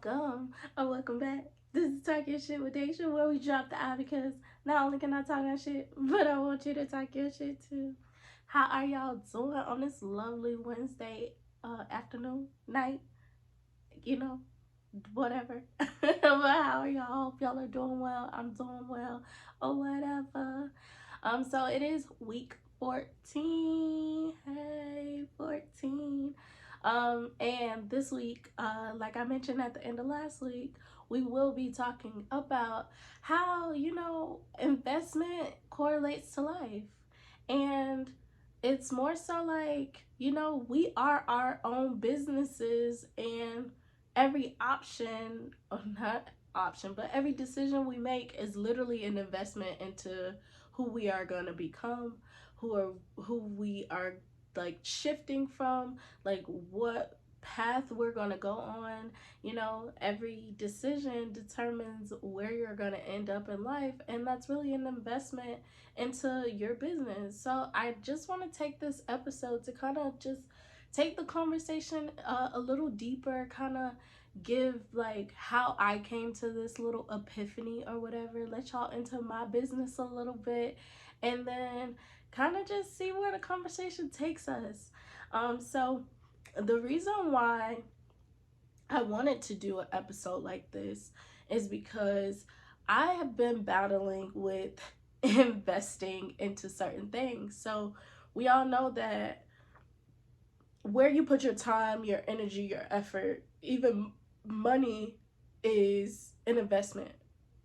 welcome back. This is Talking Shit with Daisha, where we drop the I because not only can I talk our shit, but I want you to talk your shit too. How are y'all doing on this lovely Wednesday afternoon, night, you know, whatever. But how are y'all? Hope y'all are doing well. I'm doing well, or whatever. So it is week 14. Hey, 14. And this week, like I mentioned at the end of last week, we will be talking about how, investment correlates to life. And it's more so like, we are our own businesses, and every option, or not option, but every decision we make is literally an investment into who we are going to become, who we are like shifting from, like what path we're going to go on. Every decision determines where you're going to end up in life, and that's really an investment into your business. So I just want to take this episode to kind of just take the conversation a little deeper, kind of give like how I came to this little epiphany or whatever, let y'all into my business a little bit, and then kind of just see where the conversation takes us. So the reason why I wanted to do an episode like this is because I have been battling with investing into certain things. So we all know that where you put your time, your energy, your effort, even money is an investment,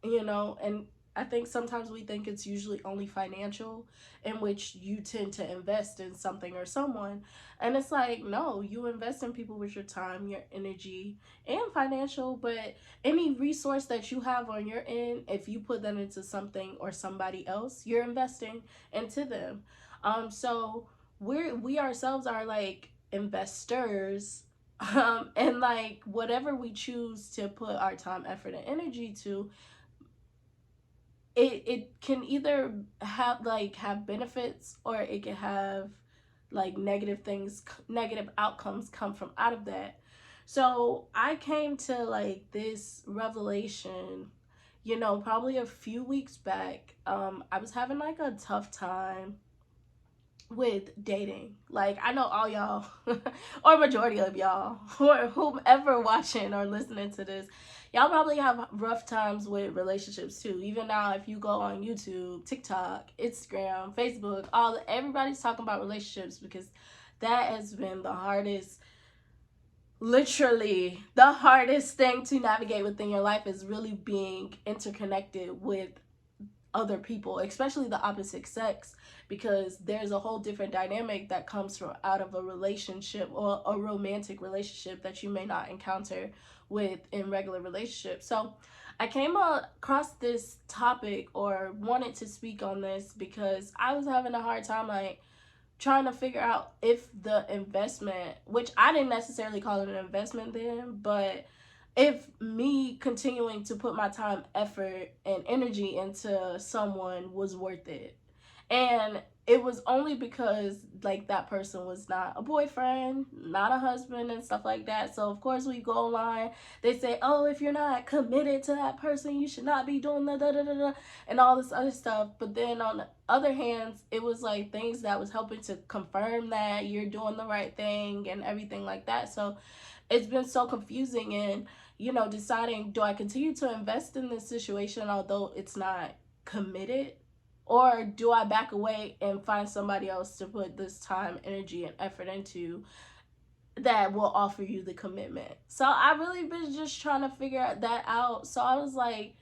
and I think sometimes we think it's usually only financial, in which you tend to invest in something or someone. And it's like, no, you invest in people with your time, your energy, and financial, but any resource that you have on your end, if you put that into something or somebody else, you're investing into them. So we ourselves are like investors, and like whatever we choose to put our time, effort, and energy to, it can either have benefits, or it can have like negative outcomes come from out of that. So I came to like this revelation, probably a few weeks back. I was having like a tough time with dating. Like, I know all y'all, or majority of y'all, or whomever watching or listening to this, y'all probably have rough times with relationships too. Even now, if you go on YouTube, TikTok, Instagram, Facebook, everybody's talking about relationships, because that has been the hardest, literally the hardest thing to navigate within your life, is really being interconnected with other people, especially the opposite sex, because there's a whole different dynamic that comes from out of a relationship, or a romantic relationship, that you may not encounter with in regular relationships. So I came across this topic, or wanted to speak on this, because I was having a hard time like trying to figure out if the investment, which I didn't necessarily call it an investment then, but if me continuing to put my time, effort, and energy into someone was worth it. And it was only because like that person was not a boyfriend, not a husband, and stuff like that. So of course we go online, they say, oh, if you're not committed to that person, you should not be doing the da da da da and all this other stuff. But then on the other hands, it was like things that was helping to confirm that you're doing the right thing and everything like that. So it's been so confusing, and deciding, do I continue to invest in this situation although it's not committed, or do I back away and find somebody else to put this time, energy, and effort into, that will offer you the commitment? So I really been just trying to figure that out. So I was like,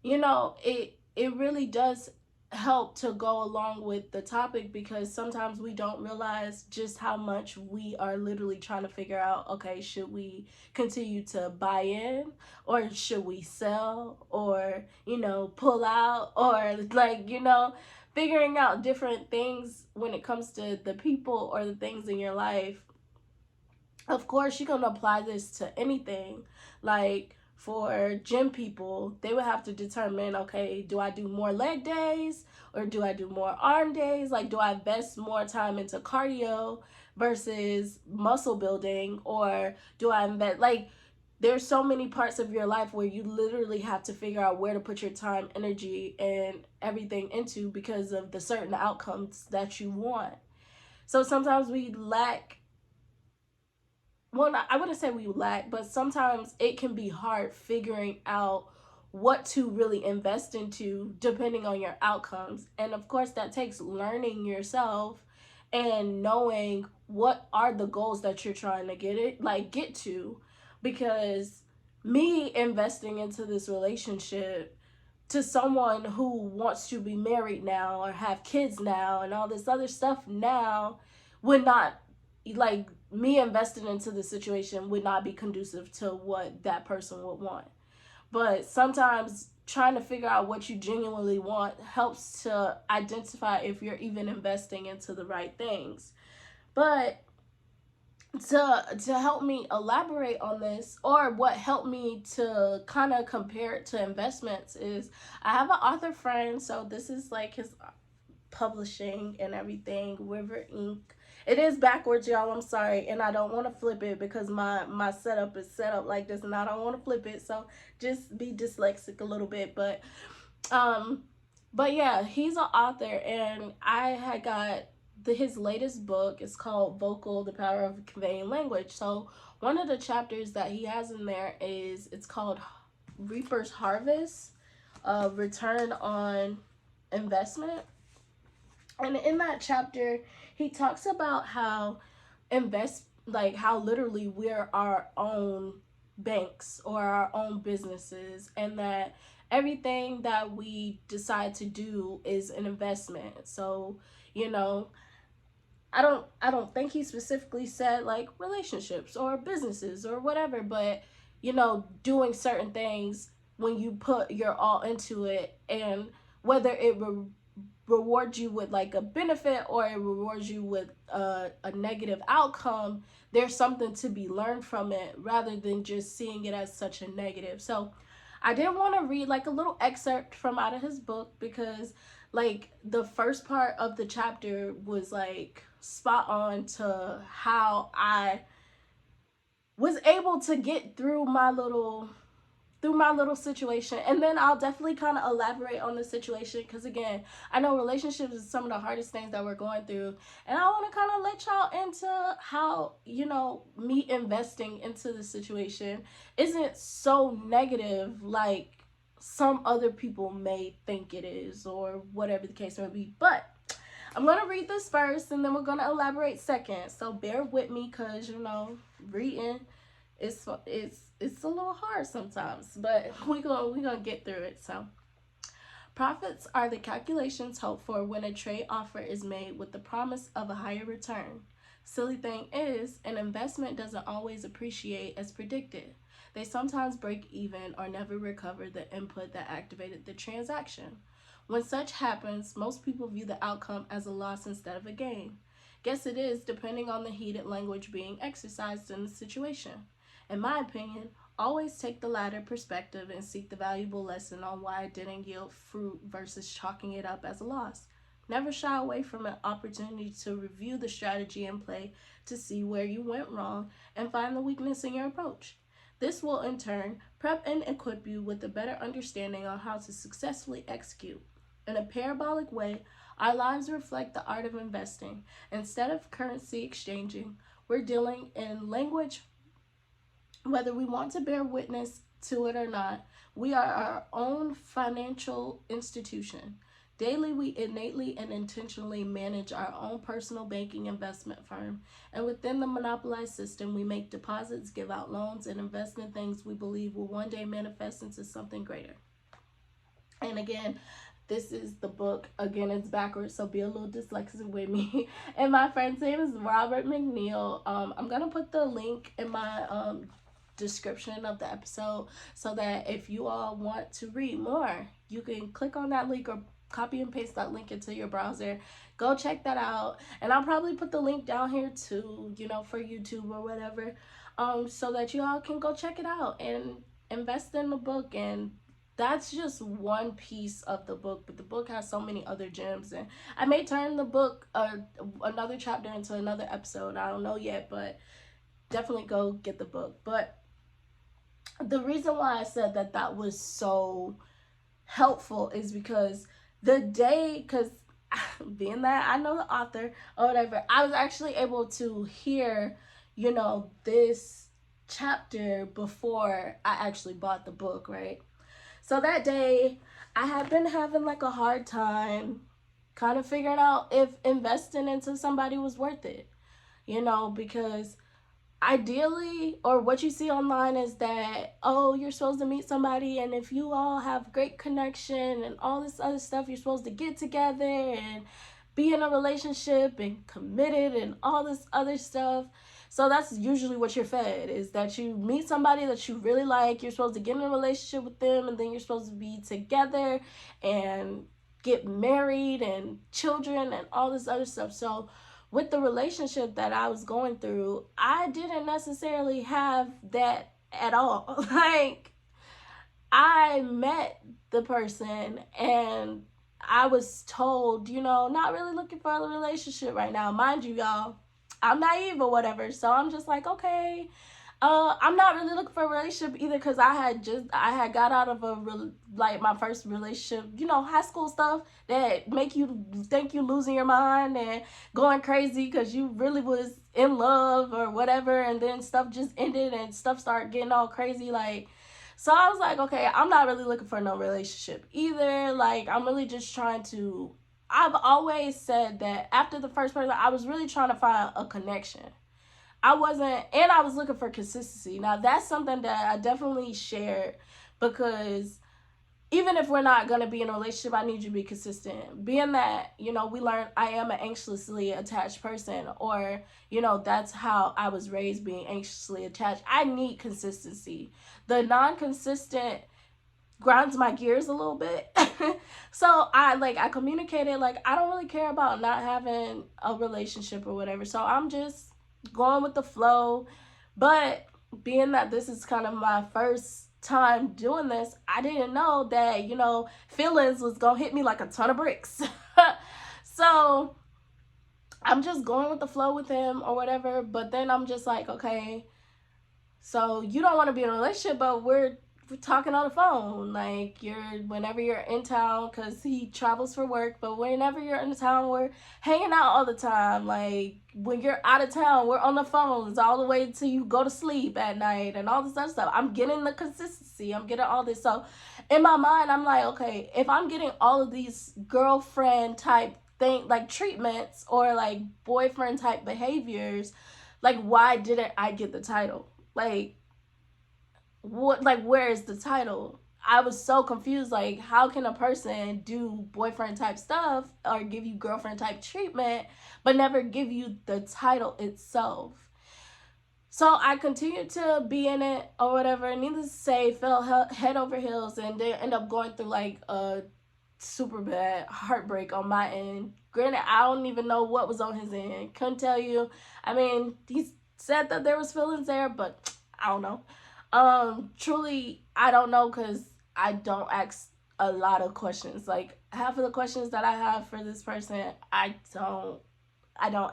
it really does help to go along with the topic, because sometimes we don't realize just how much we are literally trying to figure out, okay, should we continue to buy in, or should we sell, or pull out, or like figuring out different things when it comes to the people or the things in your life. Of course, you can apply this to anything. Like for gym people, they would have to determine, okay, do I do more leg days, or do I do more arm days? Like, do I invest more time into cardio versus muscle building, or do I invest, like, there's so many parts of your life where you literally have to figure out where to put your time, energy, and everything into because of the certain outcomes that you want. So sometimes we lack, well, I wouldn't say we lack, but sometimes it can be hard figuring out what to really invest into depending on your outcomes. And of course, that takes learning yourself and knowing what are the goals that you're trying to get to. Because me investing into this relationship to someone who wants to be married now or have kids now and all this other stuff now would not, like, me investing into the situation would not be conducive to what that person would want. But sometimes trying to figure out what you genuinely want helps to identify if you're even investing into the right things. But to help me elaborate on this, or what helped me to kind of compare it to investments, is I have an author friend, so this is like his publishing and everything, River Inc. It is backwards, y'all, I'm sorry, and I don't want to flip it because my setup is set up like this and I don't want to flip it, so just be dyslexic a little bit. Um but yeah, he's an author, and I had got his latest book is called Vocal: The Power of Conveying Language. So one of the chapters that he has in there is, it's called Reaper's Harvest, Return on Investment. And in that chapter, he talks about how how literally we're our own banks or our own businesses, and that everything that we decide to do is an investment. So, you know, I don't think he specifically said like relationships or businesses or whatever, but doing certain things when you put your all into it, and whether it rewards you with like a benefit or it rewards you with a negative outcome, there's something to be learned from it rather than just seeing it as such a negative. So I did want to read like a little excerpt from out of his book, because like the first part of the chapter was like spot on to how I was able to get through my little situation. And then I'll definitely kind of elaborate on the situation, because again, I know relationships is some of the hardest things that we're going through, and I want to kind of let y'all into how me investing into the situation isn't so negative like some other people may think it is, or whatever the case may be. But I'm going to read this first and then we're going to elaborate second, so bear with me, because reading, it's a little hard sometimes, but we gonna get through it. So, profits are the calculations hoped for when a trade offer is made with the promise of a higher return. Silly thing is, an investment doesn't always appreciate as predicted. They sometimes break even or never recover the input that activated the transaction. When such happens, most people view the outcome as a loss instead of a gain. Guess it is, depending on the heated language being exercised in the situation. In my opinion, always take the latter perspective and seek the valuable lesson on why it didn't yield fruit versus chalking it up as a loss. Never shy away from an opportunity to review the strategy in play to see where you went wrong and find the weakness in your approach. This will in turn prep and equip you with a better understanding on how to successfully execute. In a parabolic way, our lives reflect the art of investing. Instead of currency exchanging, we're dealing in language. Whether we want to bear witness to it or not, we are our own financial institution. Daily, we innately and intentionally manage our own personal banking investment firm, and within the monopolized system, we make deposits, give out loans, and invest in things we believe will one day manifest into something greater. And again, this is the book. Again, it's backwards, so be a little dyslexic with me. And my friend's name is Robert McNeil. I'm going to put the link in my description of the episode, so that if you all want to read more, you can click on that link or copy and paste that link into your browser. Go check that out, and I'll probably put the link down here too, for YouTube or whatever, so that you all can go check it out and invest in the book. And that's just one piece of the book, but the book has so many other gems, and I may turn the book another chapter into another episode. I don't know yet, but definitely go get the book. But the reason why I said that that was so helpful is because the day, because being that I know the author or whatever, I was actually able to hear, this chapter before I actually bought the book, right? So that day, I had been having like a hard time kind of figuring out if investing into somebody was worth it, because ideally, or what you see online is that, oh, you're supposed to meet somebody, and if you all have great connection and all this other stuff, you're supposed to get together and be in a relationship and committed and all this other stuff. So that's usually what you're fed, is that you meet somebody that you really like, you're supposed to get in a relationship with them, and then you're supposed to be together and get married and children and all this other stuff. So with the relationship that I was going through, I didn't necessarily have that at all. Like, I met the person and I was told, not really looking for a relationship right now. Mind you, y'all, I'm naive or whatever. So I'm just like, okay, I'm not really looking for a relationship either, because I had got out of like my first relationship, high school stuff that make you think you losing your mind and going crazy because you really was in love or whatever, and then stuff just ended and stuff started getting all crazy, like. So I was like, okay, I'm not really looking for no relationship either. Like, I'm really just trying to. I've always said that after the first person, I was really trying to find a connection. I wasn't, and I was looking for consistency. Now, that's something that I definitely shared, because even if we're not going to be in a relationship, I need you to be consistent. Being that, we learn I am an anxiously attached person, or, that's how I was raised, being anxiously attached. I need consistency. The non-consistent grinds my gears a little bit. So I communicated, like, I don't really care about not having a relationship or whatever. So I'm just going with the flow. But being that this is kind of my first time doing this, I didn't know that, feelings was gonna hit me like a ton of bricks. So I'm just going with the flow with him or whatever. But then I'm just like, okay, so you don't want to be in a relationship, but we're talking on the phone. Like, whenever you're in town, because he travels for work, but whenever you're in town, we're hanging out all the time. Like, when you're out of town, we're on the phones all the way till you go to sleep at night and all this other stuff. I'm getting the consistency. I'm getting all this. So in my mind, I'm like, okay, if I'm getting all of these girlfriend type like treatments, or like boyfriend type behaviors, like, why didn't I get the title? Like, what, like, where is the title? I was so confused. Like, how can a person do boyfriend type stuff or give you girlfriend type treatment but never give you the title itself? So I continued to be in it or whatever. Needless to say, fell head over heels, and then end up going through like a super bad heartbreak on my end. Granted, I don't even know what was on his end. Couldn't tell you. I mean, he said that there was feelings there, but I don't know. Truly, I don't know, because I don't ask a lot of questions. Like, half of the questions that I have for this person, I don't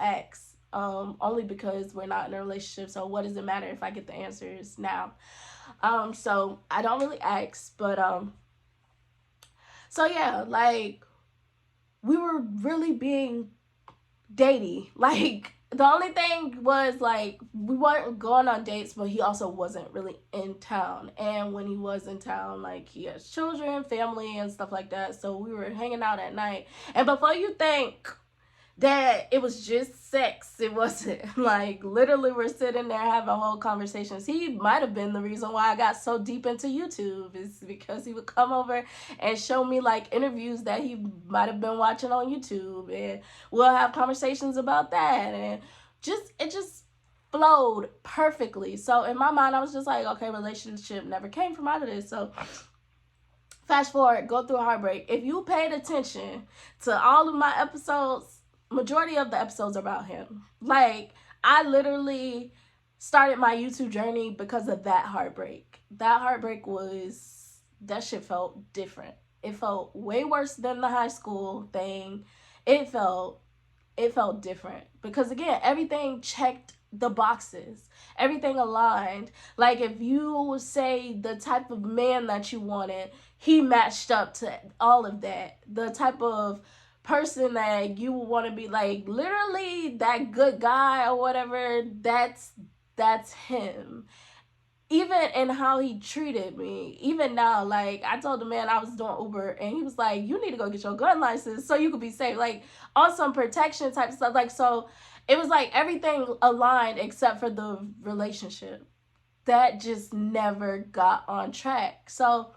ask. Only because we're not in a relationship. So what does it matter if I get the answers now? So I don't really ask, but so yeah, like, we were really being datey. Like, the only thing was, like, we weren't going on dates, but he also wasn't really in town. And when he was in town, like, he has children, family, and stuff like that. So we were hanging out at night. And before you think that it was just sex, it wasn't. Like, literally, we're sitting there having whole conversations. He might have been the reason why I got so deep into YouTube, is because he would come over and show me like interviews that he might have been watching on YouTube, and we'll have conversations about that, and it just flowed perfectly. So in my mind, I was just like, okay, relationship never came from out of this. So fast forward, go through a heartbreak. If you paid attention to all of my episodes, majority of the episodes are about him. Like, I literally started my YouTube journey because of that heartbreak. That heartbreak that shit felt different. It felt way worse than the high school thing. It felt different because, again, everything checked the boxes. Everything aligned. Like if you say the type of man that you wanted, he matched up to all of that. The type of person that you want to be, like literally that good guy or whatever, that's him. Even in how he treated me, even now, like I told the man I was doing Uber and he was like, you need to go get your gun license so you could be safe, like on some protection type stuff. Like, so it was like everything aligned except for the relationship that just never got on track. So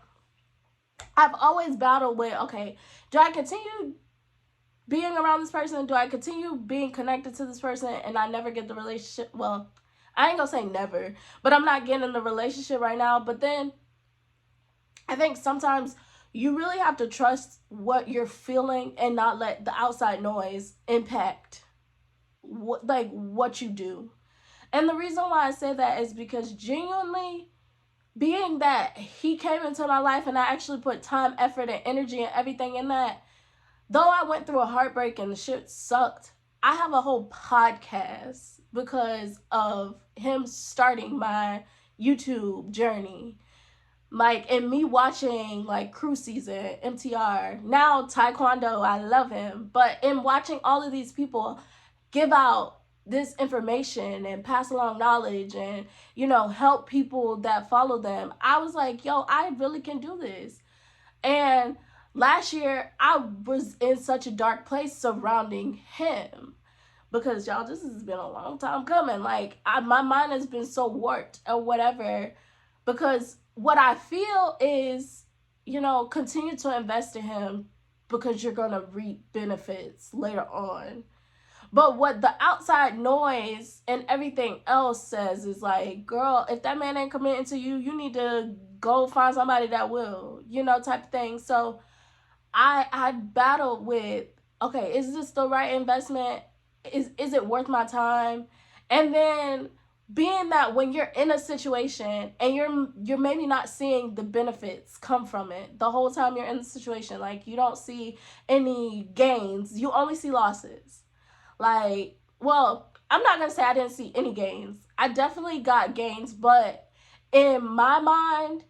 I've always battled with, okay, do I continue being around this person? Do I continue being connected to this person and I never get the relationship? Well, I ain't gonna say never, but I'm not getting in the relationship right now. But then I think sometimes you really have to trust what you're feeling and not let the outside noise impact what you do. And the reason why I say that is because genuinely, being that he came into my life and I actually put time, effort, and energy and everything in that, though I went through a heartbreak and the shit sucked, I have a whole podcast because of him starting my YouTube journey. Like, and me watching like Crew Season, MTR, now Taekwondo, I love him. But in watching all of these people give out this information and pass along knowledge and, you know, help people that follow them, I was like, yo, I really can do this. And last year, I was in such a dark place surrounding him. Because, y'all, this has been a long time coming. Like, my mind has been so warped or whatever. Because what I feel is, you know, continue to invest in him because you're going to reap benefits later on. But what the outside noise and everything else says is like, girl, if that man ain't committing to you, you need to go find somebody that will, you know, type of thing. So I battled with, okay, is this the right investment? Is it worth my time? And then being that when you're in a situation and you're maybe not seeing the benefits come from it the whole time you're in the situation, like you don't see any gains, you only see losses. Like, well, I'm not gonna say I didn't see any gains. I definitely got gains, but in my mind,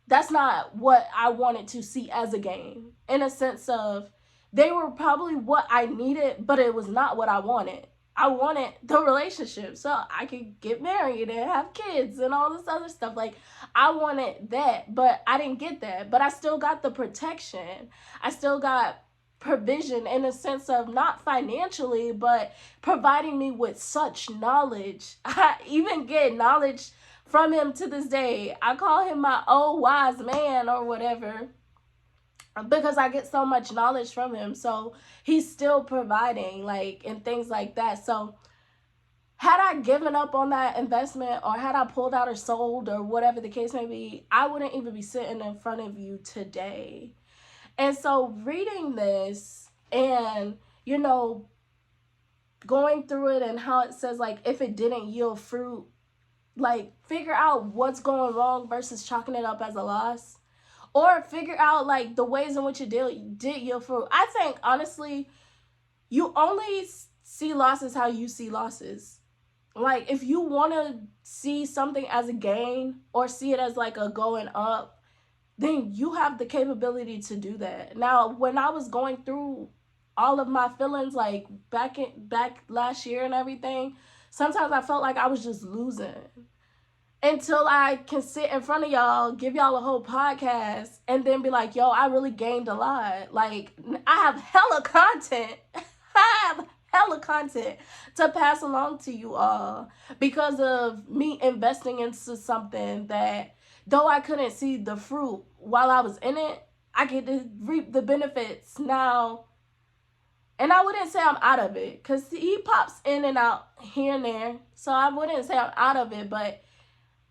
that's not what I wanted to see as a gain. In a sense of, they were probably what I needed, but it was not what I wanted. I wanted the relationship so I could get married and have kids and all this other stuff. Like, I wanted that, but I didn't get that. But I still got the protection. I still got provision in a sense of not financially, but providing me with such knowledge. I even get knowledge from him to this day. I call him my old wise man or whatever because I get so much knowledge from him. So he's still providing, like, and things like that. So had I given up on that investment, or had I pulled out or sold or whatever the case may be, I wouldn't even be sitting in front of you today. And so reading this and, you know, going through it and how it says, like, if it didn't yield fruit, like, figure out what's going wrong versus chalking it up as a loss. Or figure out, like, the ways in which it did yield fruit. I think, honestly, you only see losses how you see losses. Like, if you want to see something as a gain or see it as, like, a going up, then you have the capability to do that. Now, when I was going through all of my feelings, like, back last year and everything, sometimes I felt like I was just losing. Until I can sit in front of y'all, give y'all a whole podcast, and then be like, yo, I really gained a lot. Like, I have hella content. I have hella content to pass along to you all because of me investing into something that, though I couldn't see the fruit while I was in it, I get to reap the benefits now. And I wouldn't say I'm out of it because he pops in and out here and there. So I wouldn't say I'm out of it, but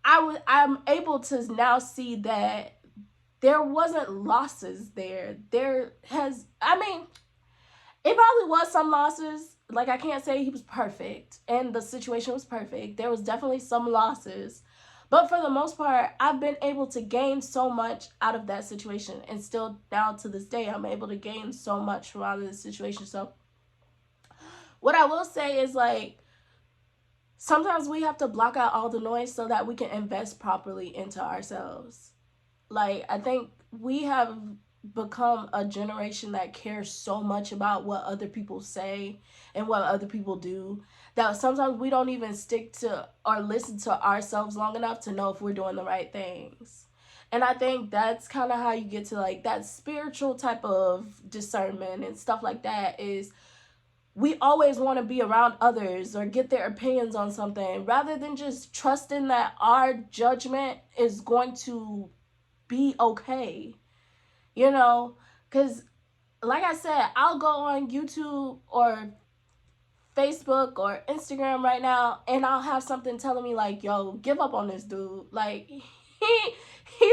I'm able to now see that there wasn't losses there. It probably was some losses. Like, I can't say he was perfect and the situation was perfect. There was definitely some losses. But for the most part, I've been able to gain so much out of that situation. And still now to this day, I'm able to gain so much from out of this situation. So what I will say is, like, sometimes we have to block out all the noise so that we can invest properly into ourselves. Like, I think we have become a generation that cares so much about what other people say and what other people do that sometimes we don't even stick to or listen to ourselves long enough to know if we're doing the right things. And I think that's kind of how you get to like that spiritual type of discernment and stuff like that is we always want to be around others or get their opinions on something rather than just trusting that our judgment is going to be okay, you know? Because, like I said, I'll go on YouTube or Facebook or Instagram right now and I'll have something telling me, like, yo, give up on this dude. Like, he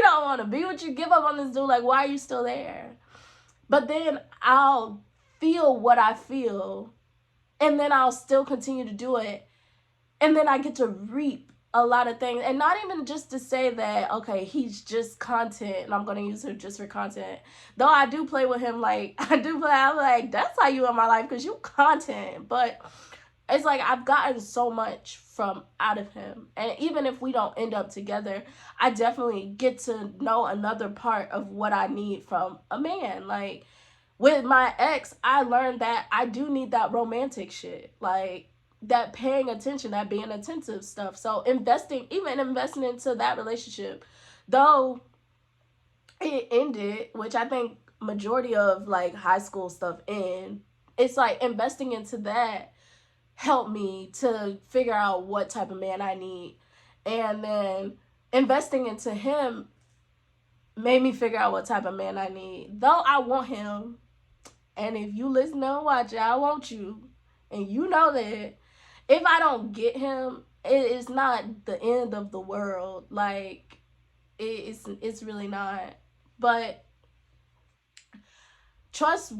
don't want to be with you. Give up on this dude. Like, why are you still there? But then I'll feel what I feel and then I'll still continue to do it. And then I get to reap a lot of things. And not even just to say that, okay, he's just content and I'm going to use him just for content. Though I do play with him, like, I'm like, that's how you in my life because you content. But it's like I've gotten so much from out of him. And even if we don't end up together, I definitely get to know another part of what I need from a man. Like, with my ex, I learned that I do need that romantic shit. Like, that paying attention, that being attentive stuff. So investing into that relationship, though it ended, which I think majority of like high school stuff end, it's like investing into that helped me to figure out what type of man I need. And then investing into him made me figure out what type of man I need. Though I want him, and if you listen and watch it, I want you. And you know that if I don't get him, it is not the end of the world. Like, it's really not. But trust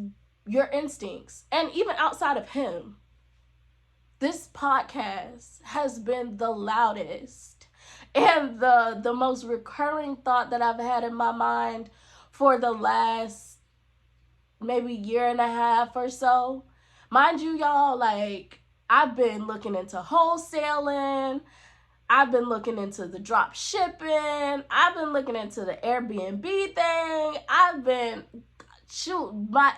your instincts. And even outside of him, this podcast has been the loudest and the most recurring thought that I've had in my mind for the last maybe year and a half or so. Mind you, y'all, like, I've been looking into wholesaling. I've been looking into the drop shipping. I've been looking into the Airbnb thing.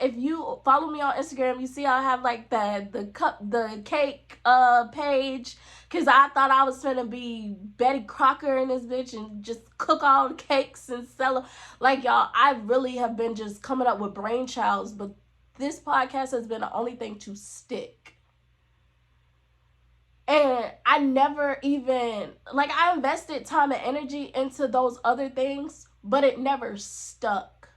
If you follow me on Instagram, you see I have like the cake page, because I thought I was gonna be Betty Crocker in this bitch and just cook all the cakes and sell them. Like, y'all, I really have been just coming up with brainchilds, but this podcast has been the only thing to stick. And I never even, like, I invested time and energy into those other things, but it never stuck.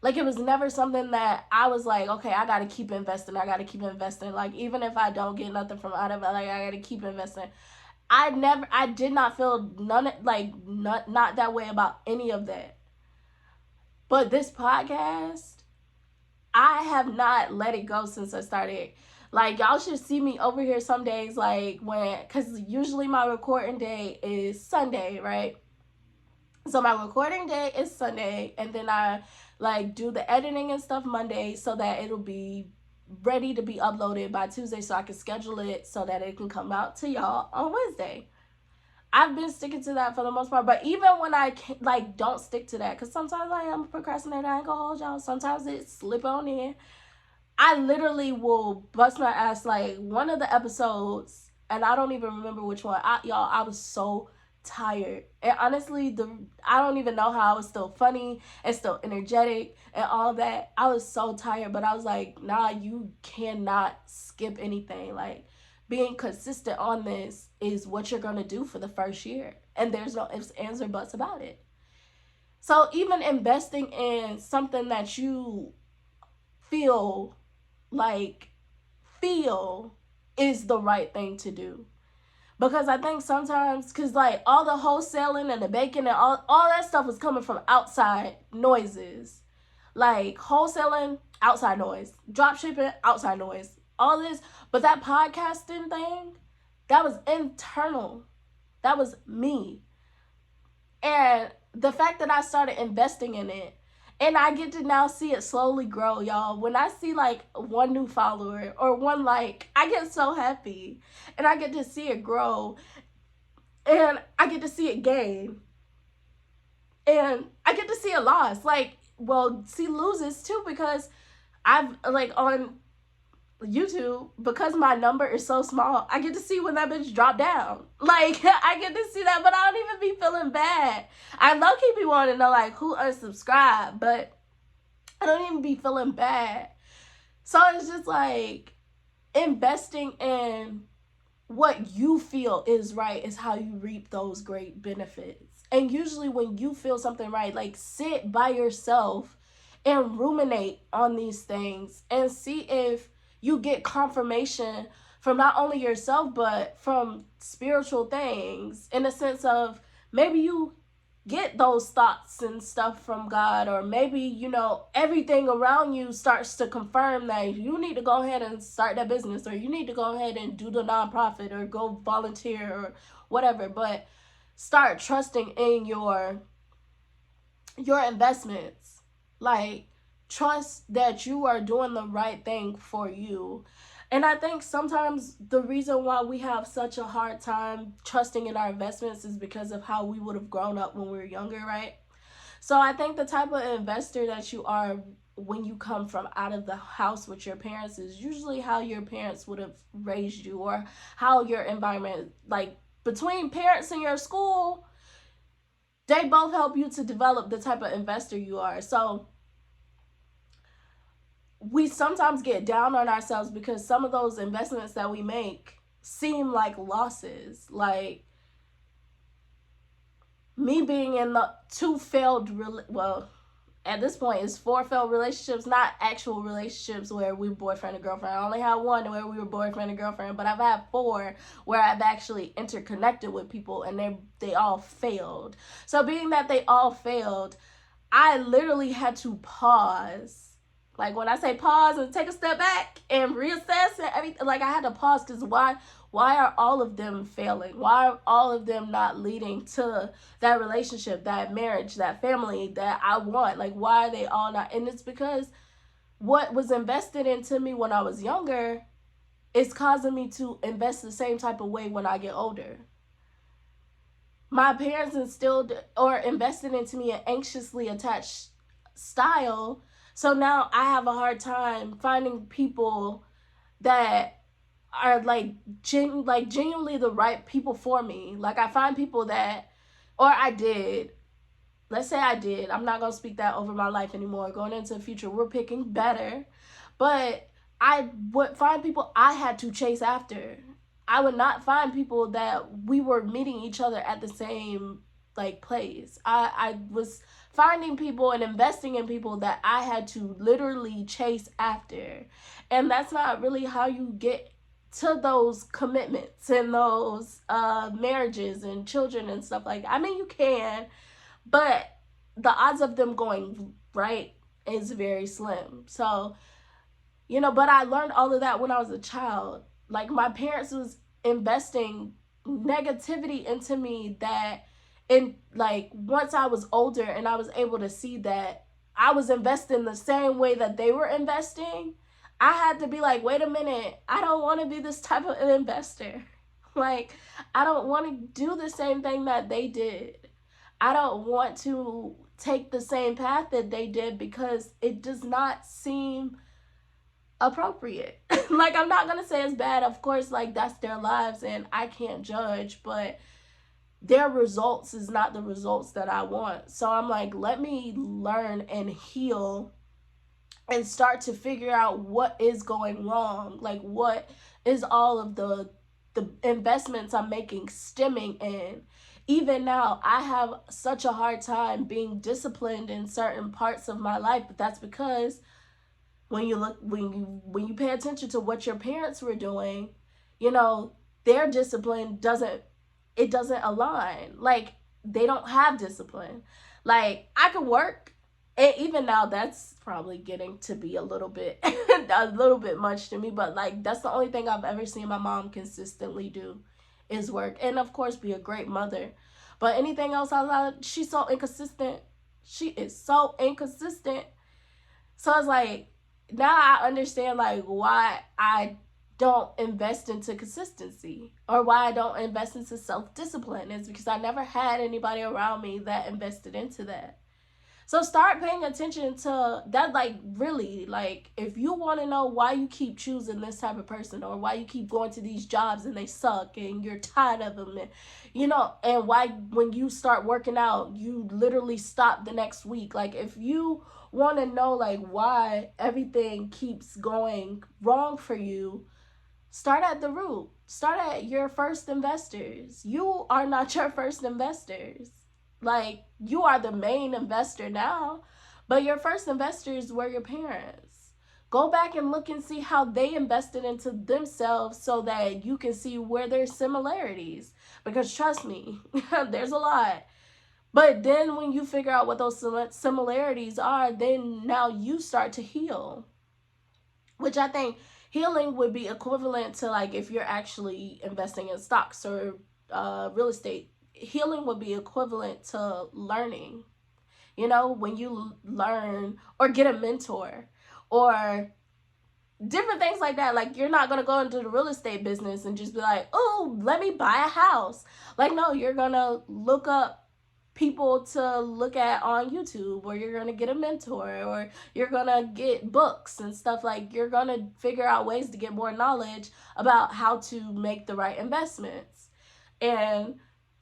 Like, it was never something that I was like, okay, I gotta keep investing. Like, even if I don't get nothing from out of it, like, I gotta keep investing. I did not feel not that way about any of that. But this podcast, I have not let it go since I started. Like, y'all should see me over here some days, like, because usually my recording day is Sunday, right? So my recording day is Sunday, and then I like do the editing and stuff Monday so that it'll be ready to be uploaded by Tuesday so I can schedule it so that it can come out to y'all on Wednesday. I've been sticking to that for the most part, but even when I don't stick to that, because sometimes I am a procrastinator, I ain't gonna hold y'all, sometimes it slip on in. I literally will bust my ass. Like, one of the episodes, and I don't even remember which one, I was so tired, and honestly, I don't even know how I was still funny and still energetic and all that. I was so tired, but I was like, nah, you cannot skip anything. Like, being consistent on this is what you're gonna do for the first year, and there's no ifs, ands, or buts about it. So even investing in something that you feel is the right thing to do. Because I think sometimes, because like all the wholesaling and the baking and all that stuff was coming from outside noises. Like, wholesaling, outside noise. Drop shipping, outside noise. All this. But that podcasting thing, that was internal. That was me. And the fact that I started investing in it And I get to now see it slowly grow, y'all. When I see like one new follower or one like, I get so happy. And I get to see it grow. And I get to see it gain. And I get to see it loss. Like, well, see loses too, because I've like on YouTube, because my number is so small, I get to see when that bitch drop down. Like, I get to see that, but I don't even be feeling bad. I low-key be wanting to know, like, who unsubscribed, but I don't even be feeling bad. So it's just like, investing in what you feel is right is how you reap those great benefits. And usually when you feel something right, like, sit by yourself and ruminate on these things and see if you get confirmation from not only yourself but from spiritual things, in a sense of maybe you get those thoughts and stuff from God, or maybe, you know, everything around you starts to confirm that you need to go ahead and start that business, or you need to go ahead and do the nonprofit, or go volunteer, or whatever. But start trusting in your investments. Like, trust that you are doing the right thing for you. And I think sometimes the reason why we have such a hard time trusting in our investments is because of how we would have grown up when we were younger, right? So I think the type of investor that you are when you come from out of the house with your parents is usually how your parents would have raised you, or how your environment, like between parents and your school, they both help you to develop the type of investor you are. So we sometimes get down on ourselves because some of those investments that we make seem like losses. Like me being in the two failed, well, at this point it's 4 failed relationships, not actual relationships where we were boyfriend and girlfriend. I only had 1 where we were boyfriend and girlfriend, but I've had 4 where I've actually interconnected with people and they all failed. So being that they all failed, I literally had to pause. Like, when I say pause and take a step back and reassess and everything, like, I had to pause, because why are all of them failing? Why are all of them not leading to that relationship, that marriage, that family that I want? Like, why are they all not? And it's because what was invested into me when I was younger is causing me to invest the same type of way when I get older. My parents instilled or invested into me an anxiously attached style. So now I have a hard time finding people that are like genuinely the right people for me. Like, I find people that, or I did, let's say I did, I'm not going to speak that over my life anymore. Going into the future, we're picking better. But I would find people I had to chase after. I would not find people that we were meeting each other at the same like place. I was finding people and investing in people that I had to literally chase after. And that's not really how you get to those commitments and those marriages and children and stuff like that. I mean, you can, but the odds of them going right is very slim. So, you know, but I learned all of that when I was a child. Like, my parents was investing negativity into me that, and like, once I was older and I was able to see that I was investing the same way that they were investing, I had to be like, wait a minute, I don't want to be this type of an investor. Like, I don't want to do the same thing that they did. I don't want to take the same path that they did, because it does not seem appropriate. Like, I'm not gonna say it's bad. Of course, like, that's their lives and I can't judge, but their results is not the results that I want. So I'm like, let me learn and heal and start to figure out what is going wrong. Like, what is all of the investments I'm making stemming in. Even now, I have such a hard time being disciplined in certain parts of my life, but that's because when you pay attention to what your parents were doing, you know, their discipline doesn't align. Like, they don't have discipline. Like, I could work, and even now that's probably getting to be a little bit much to me, but like, that's the only thing I've ever seen my mom consistently do is work, and of course be a great mother. But anything else outside, she's so inconsistent. She is so inconsistent. So it's like, now I understand like why I don't invest into consistency, or why I don't invest into self-discipline, is because I never had anybody around me that invested into that. So start paying attention to that. Like, really, like, if you want to know why you keep choosing this type of person, or why you keep going to these jobs and they suck and you're tired of them, and and why when you start working out you literally stop the next week. Like, if you want to know like why everything keeps going wrong for you, start at the root. Start at your first investors. You are not your first investors. Like, you are the main investor now, but your first investors were your parents. Go back and look and see how they invested into themselves, so that you can see where there's similarities. Because trust me, there's a lot. But then when you figure out what those similarities are, then now you start to heal. Which I think healing would be equivalent to, like, if you're actually investing in stocks or real estate, healing would be equivalent to learning. When you learn or get a mentor or different things like that. Like, you're not going to go into the real estate business and just be like, oh, let me buy a house. Like, no, you're going to look up people to look at on YouTube, or you're going to get a mentor, or you're going to get books and stuff. Like, you're going to figure out ways to get more knowledge about how to make the right investments. And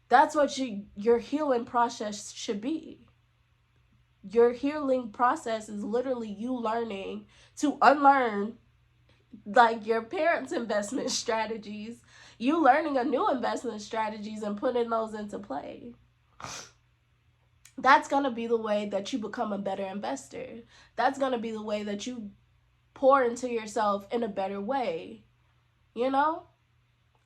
that's what your healing process should be. Your healing process is literally you learning to unlearn like your parents' investment strategies, you learning a new investment strategies and putting those into play. That's going to be the way that you become a better investor. That's going to be the way that you pour into yourself in a better way.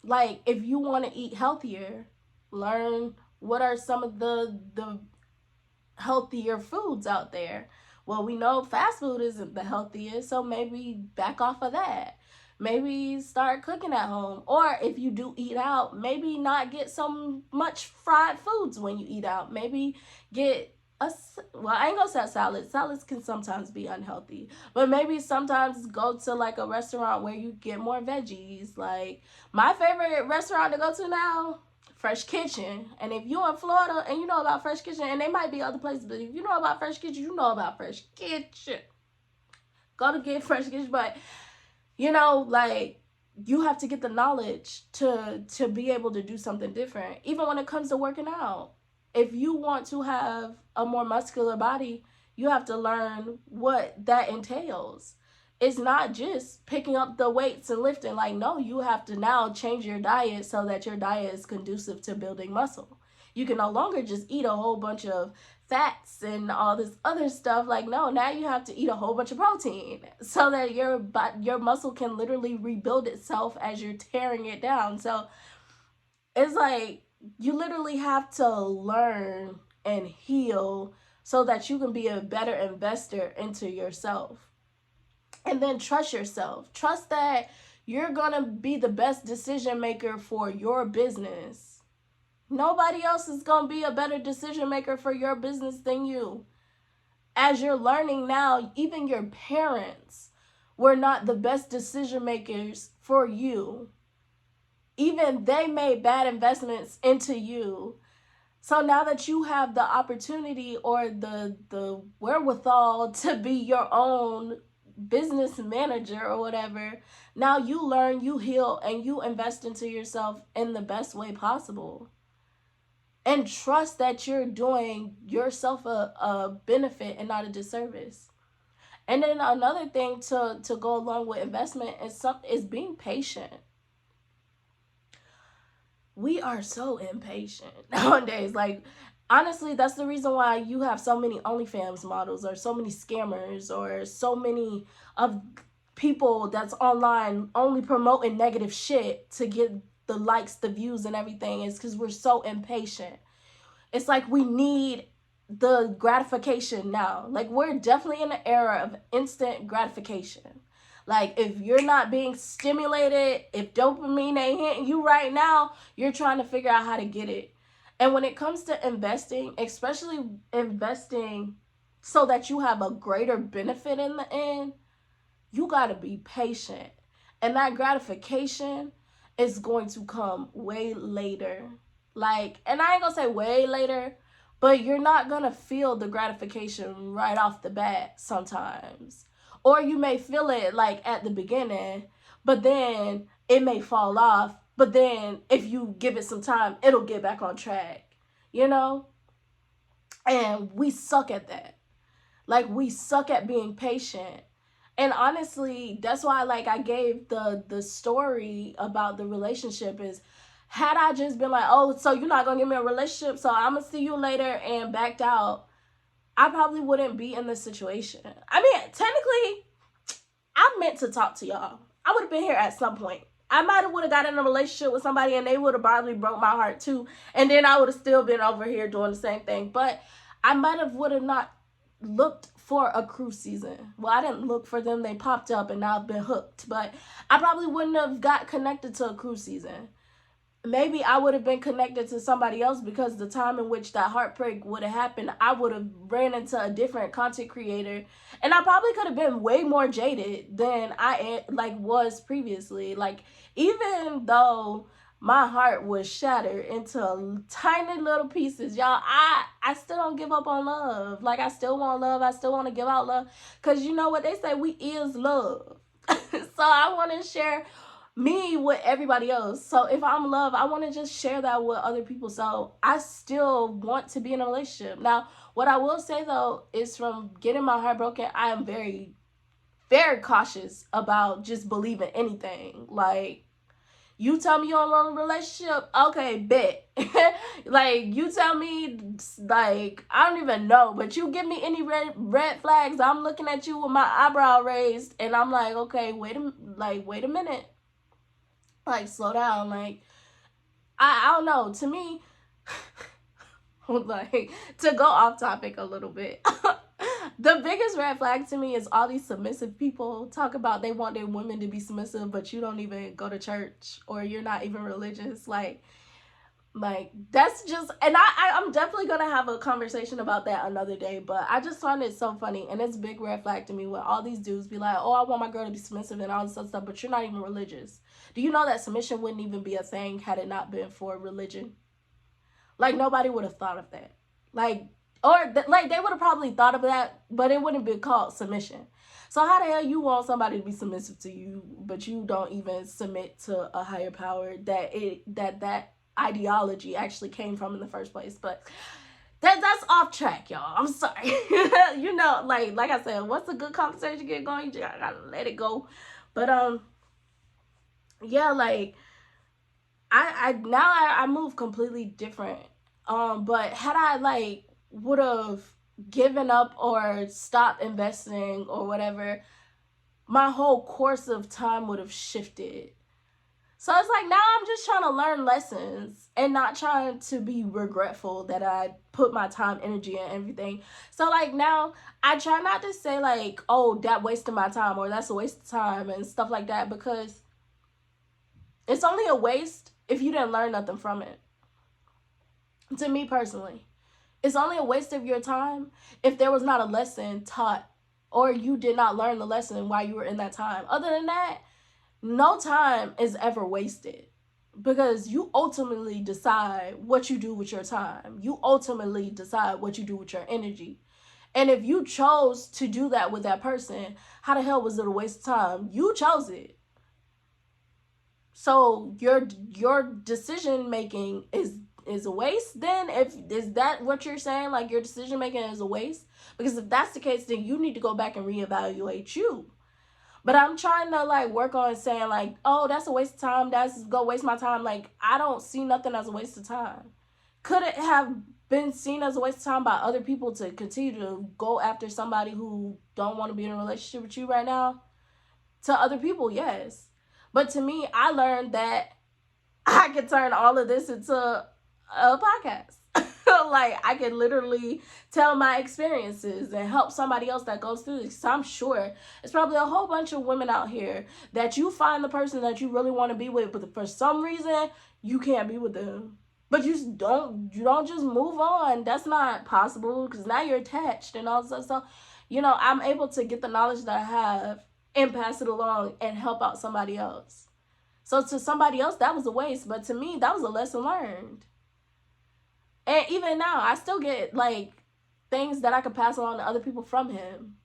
Like, if you want to eat healthier, learn what are some of the healthier foods out there. Well, we know fast food isn't the healthiest, so maybe back off of that. Maybe start cooking at home. Or if you do eat out, maybe not get so much fried foods when you eat out. Maybe get I ain't gonna say salads. Salads can sometimes be unhealthy. But maybe sometimes go to like a restaurant where you get more veggies. Like, my favorite restaurant to go to now, Fresh Kitchen. And if you're in Florida and you know about Fresh Kitchen, and there might be other places, but if you know about Fresh Kitchen, you know about Fresh Kitchen. Go to get Fresh Kitchen. But like, you have to get the knowledge to be able to do something different, even when it comes to working out. If you want to have a more muscular body, you have to learn what that entails. It's not just picking up the weights and lifting. Like, no, you have to now change your diet so that your diet is conducive to building muscle. You can no longer just eat a whole bunch of fats and all this other stuff. Like, no, now you have to eat a whole bunch of protein so that your muscle can literally rebuild itself as you're tearing it down. So it's like, you literally have to learn and heal so that you can be a better investor into yourself. And then trust yourself. Trust that you're going to be the best decision maker for your business. Nobody else is going to be a better decision maker for your business than you. As you're learning now, even your parents were not the best decision makers for you. Even they made bad investments into you. So now that you have the opportunity or the wherewithal to be your own business manager or whatever, now you learn, you heal, and you invest into yourself in the best way possible. And trust that you're doing yourself a benefit and not a disservice. And then another thing to go along with investment is being patient. We are so impatient nowadays. Like, honestly, that's the reason why you have so many OnlyFans models, or so many scammers, or so many of people that's online only promoting negative shit to get the likes, the views, and everything. Is because we're so impatient. It's like we need the gratification now. Like, we're definitely in an era of instant gratification. Like, if you're not being stimulated, if dopamine ain't hitting you right now, you're trying to figure out how to get it. And when it comes to investing, especially investing so that you have a greater benefit in the end, you got to be patient. And that gratification is going to come way later. Like, and I ain't gonna say way later, but you're not gonna feel the gratification right off the bat sometimes. Or you may feel it like at the beginning, but then it may fall off. But then if you give it some time, it'll get back on track, you know? And we suck at that. Like, we suck at being patient. And honestly, that's why, like, I gave the story about the relationship is, had I just been like, oh, so you're not gonna give me a relationship, so I'm gonna see you later, and backed out, I probably wouldn't be in this situation. I mean, technically, I meant to talk to y'all. I would have been here at some point. I might have would have got in a relationship with somebody and they would have probably broke my heart too, and then I would have still been over here doing the same thing. But I might have would have not looked for a cruise season. Well, I didn't look for them. They popped up and now I've been hooked. But I probably wouldn't have got connected to a cruise season. Maybe I would have been connected to somebody else because the time in which that heartbreak would have happened, I would have ran into a different content creator, and I probably could have been way more jaded than I like was previously. Like, even though my heart was shattered into tiny little pieces, y'all, I still don't give up on love. Like, I still want love. I still want to give out love, because you know what they say, we is love. So I want to share me with everybody else. So if I'm in love, I want to just share that with other people. So I still want to be in a relationship. Now, what I will say though is, from getting my heart broken, I am very, very cautious about just believing anything. Like, you tell me you don't want a relationship, okay, bet. Like, you tell me, like, I don't even know, but you give me any red flags, I'm looking at you with my eyebrow raised, and I'm like, okay, wait a minute. Like, slow down. Like, I don't know. To me, like, to go off topic a little bit, the biggest red flag to me is all these submissive people talk about they want their women to be submissive, but you don't even go to church, or you're not even religious. Like that's just, and I'm definitely gonna have a conversation about that another day, but I just find it so funny, and it's a big red flag to me when all these dudes be like, oh, I want my girl to be submissive and all this other stuff, but you're not even religious. Do you know that submission wouldn't even be a thing had it not been for religion? Like, nobody would have thought of that. Like, or like, they would have probably thought of that, but it wouldn't be called submission. So how the hell you want somebody to be submissive to you, but you don't even submit to a higher power that ideology actually came from in the first place? But that's off track, y'all. I'm sorry. You know, like I said, once a good conversation get going, you just gotta let it go. But yeah, like, I move completely different. But had I, like, would have given up or stopped investing or whatever, my whole course of time would have shifted. So it's like, now I'm just trying to learn lessons and not trying to be regretful that I put my time, energy, and everything. So, like, now I try not to say, like, oh, that wasted my time, or that's a waste of time and stuff like that, because it's only a waste if you didn't learn nothing from it. To me personally, it's only a waste of your time if there was not a lesson taught, or you did not learn the lesson while you were in that time. Other than that, no time is ever wasted, because you ultimately decide what you do with your time. You ultimately decide what you do with your energy. And if you chose to do that with that person, how the hell was it a waste of time? You chose it. So your decision making is a waste then? If is that what you're saying, like, your decision making is a waste? Because if that's the case, then you need to go back and reevaluate you. But I'm trying to, like, work on saying, like, oh, that's a waste of time, that's go waste my time. Like, I don't see nothing as a waste of time. Could it have been seen as a waste of time by other people to continue to go after somebody who don't want to be in a relationship with you right now? To other people, yes. But to me, I learned that I could turn all of this into a podcast. Like, I can literally tell my experiences and help somebody else that goes through this. So I'm sure it's probably a whole bunch of women out here that you find the person that you really want to be with, but for some reason, you can't be with them. But you don't just move on. That's not possible because now you're attached and all that. So, I'm able to get the knowledge that I have and pass it along and help out somebody else. So to somebody else, that was a waste. But to me, that was a lesson learned. And even now, I still get like things that I could pass along to other people from him.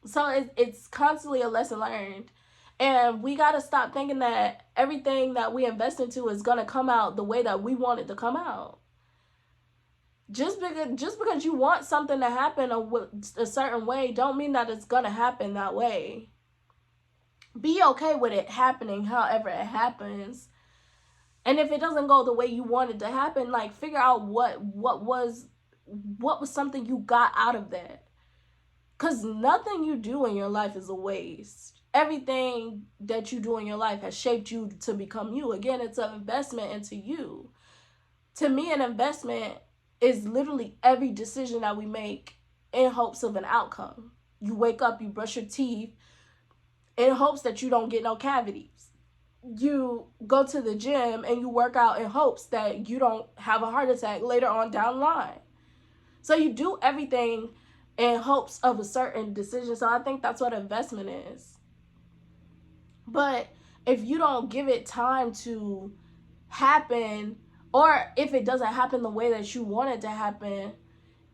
So it's constantly a lesson learned. And we got to stop thinking that everything that we invest into is going to come out the way that we want it to come out. Just because you want something to happen a certain way don't mean that it's going to happen that way. Be okay with it happening however it happens. And if it doesn't go the way you want it to happen, like figure out what was something you got out of that. Because nothing you do in your life is a waste. Everything that you do in your life has shaped you to become you. Again, it's an investment into you. To me, an investment is literally every decision that we make in hopes of an outcome. You wake up, you brush your teeth in hopes that you don't get no cavities. You go to the gym and you work out in hopes that you don't have a heart attack later on down the line. So you do everything in hopes of a certain decision. So I think that's what investment is. But if you don't give it time to happen, or if it doesn't happen the way that you want it to happen,